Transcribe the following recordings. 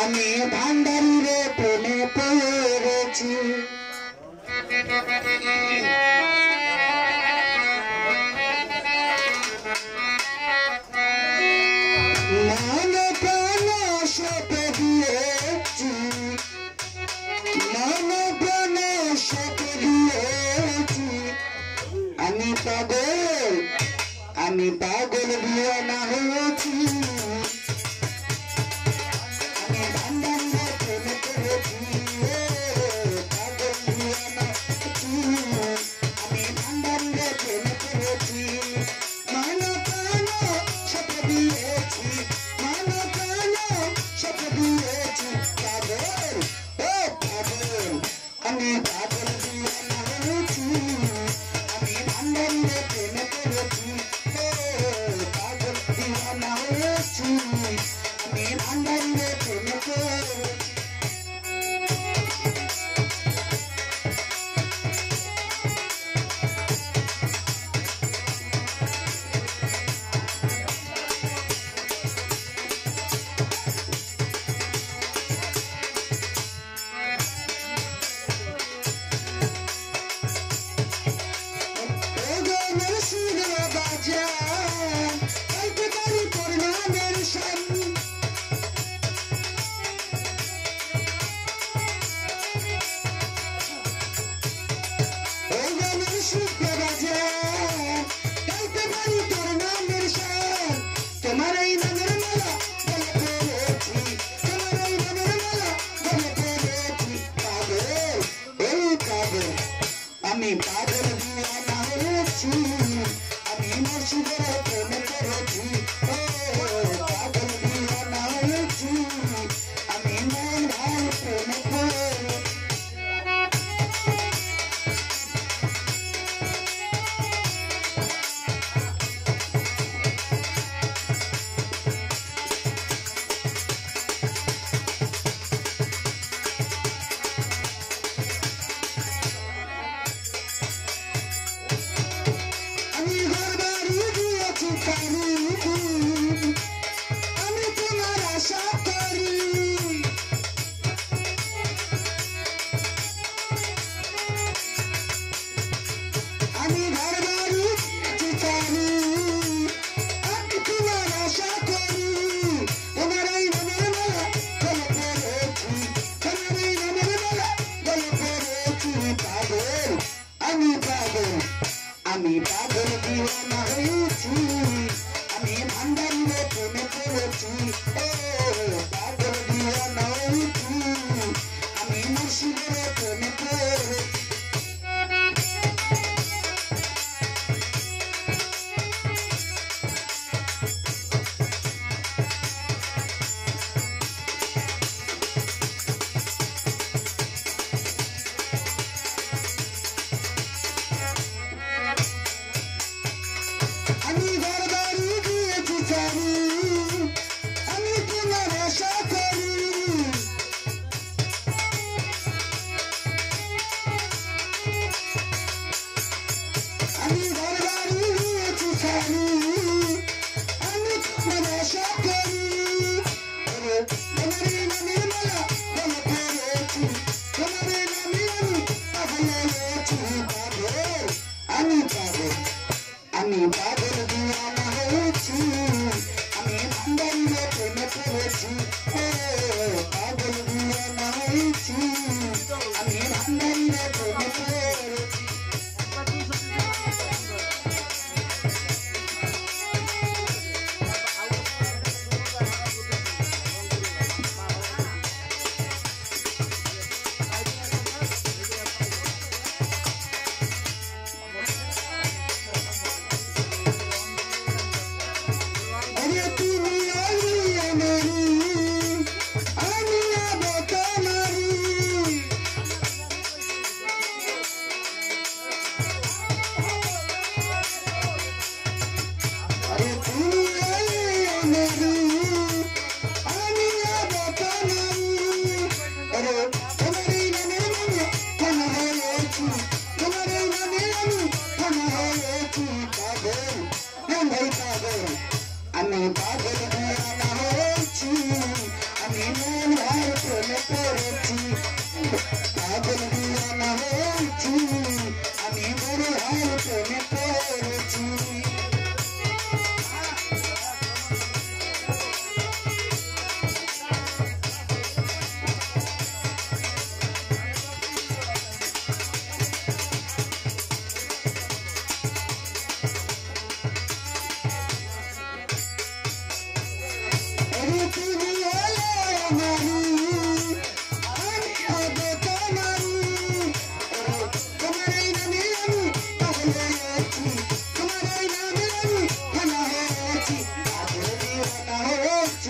আমি ভান্ডারিরে প্রেমে পড়েছি মন প্রাণ সব দিয়েছি মন প্রাণ সব দিয়েছি আমি পাগল দিওয়ানা হয়েছি আমি ভান্ডারিরে প্রেমে পড়েছি পাগল দিওয়ানা হয়েছি আমি ভান্ডারিরে প্রেমে পড়েছি মন প্রাণ সব দিয়েছি মন প্রাণ সব দিয়েছি পাগল ও পাগল আমি পাগল দিওয়ানা হয়েছি আমি ভান্ডারিরে প্রেমে পড়েছি পাগল দিওয়ানা হয়েছি আমি ভান্ডারিরে প্রেমে পড়েছি আমি পাগল দিওয়ানা হয়েছি আমি মুর্শিদের প্রেমে পড়েছি পাগল দিওয়ানা হয়েছি আমি মন ভাই প্রেমে পড়েছি আমি তোমার আশা করি আমি ঘর বাড়ি চিতারি আমি তোমার আশা করি তোমার এই নামের মেলা গলে পড়েছি তোমার এই নামের মেলা গলে পড়েছি পাগল আমি পাগল দিওয়ানা হয়েছি আমি ভান্ডারিরে প্রেমে পড়েছি পাগল দিওয়ানা হয়েছি আমি মুর্শিদের প্রেমে পড়েছি আমি ঘর বাড়ি দিয়েছি ছাড়ি আমি তোমার আশা করি আমি ঘর বাড়ি দিয়েছি ছাড়ি আমি তোমার আশা করি তোমার এই নামের মেলা গলে পড়েছি তোমার এই নামে আমি পাগল হয়েছি আমি পাগল দিওয়ানা হয়েছি আমি ভান্ডারিরে প্রেমে পড়েছি পাগল দিওয়ানা হয়েছি আমি ভান্ডারিরে প্রেমে পড়েছি তুমি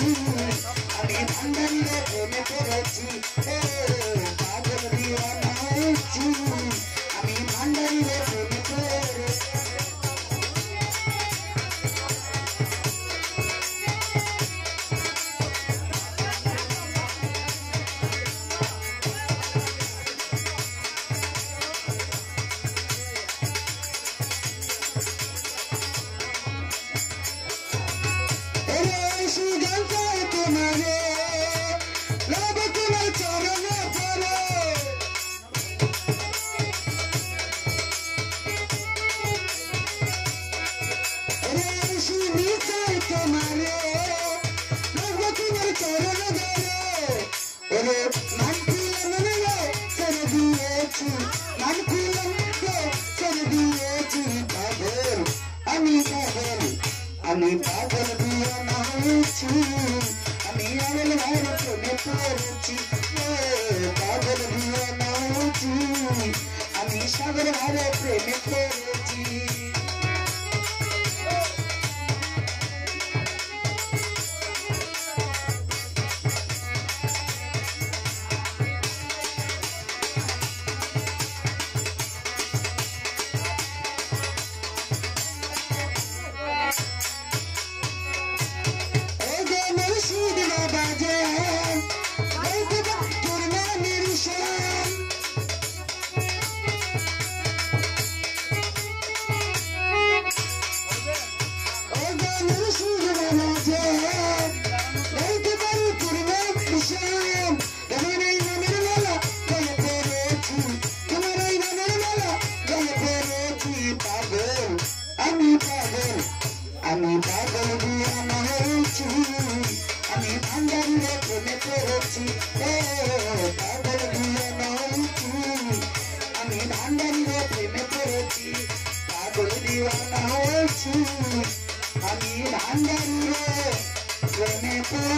আমি ভান্ডারিরে প্রেমে পড়েছি পাগল দিওয়ানা হয়েছি আমি ভান্ডারিরে প্রেমে পড়েছি আমি পাগল দিওয়ানা হয়েছি আমি আরল ভাইয়ের প্রেমে পড়েছি পাগল দিওয়ানা হয়েছি আমি সাগর ভাইয়ের প্রেমে পড়েছি আমি পাগল দিওয়ানা হয়েছি আমি ভান্ডারিরে প্রেমে পড়েছি পাগল দিওয়ানা হয়েছি আমি ভান্ডারিরে প্রেমে পড়েছি পাগল দিওয়ানা হয়েছি আমি ভান্ডারিরে প্রেমে পড়েছি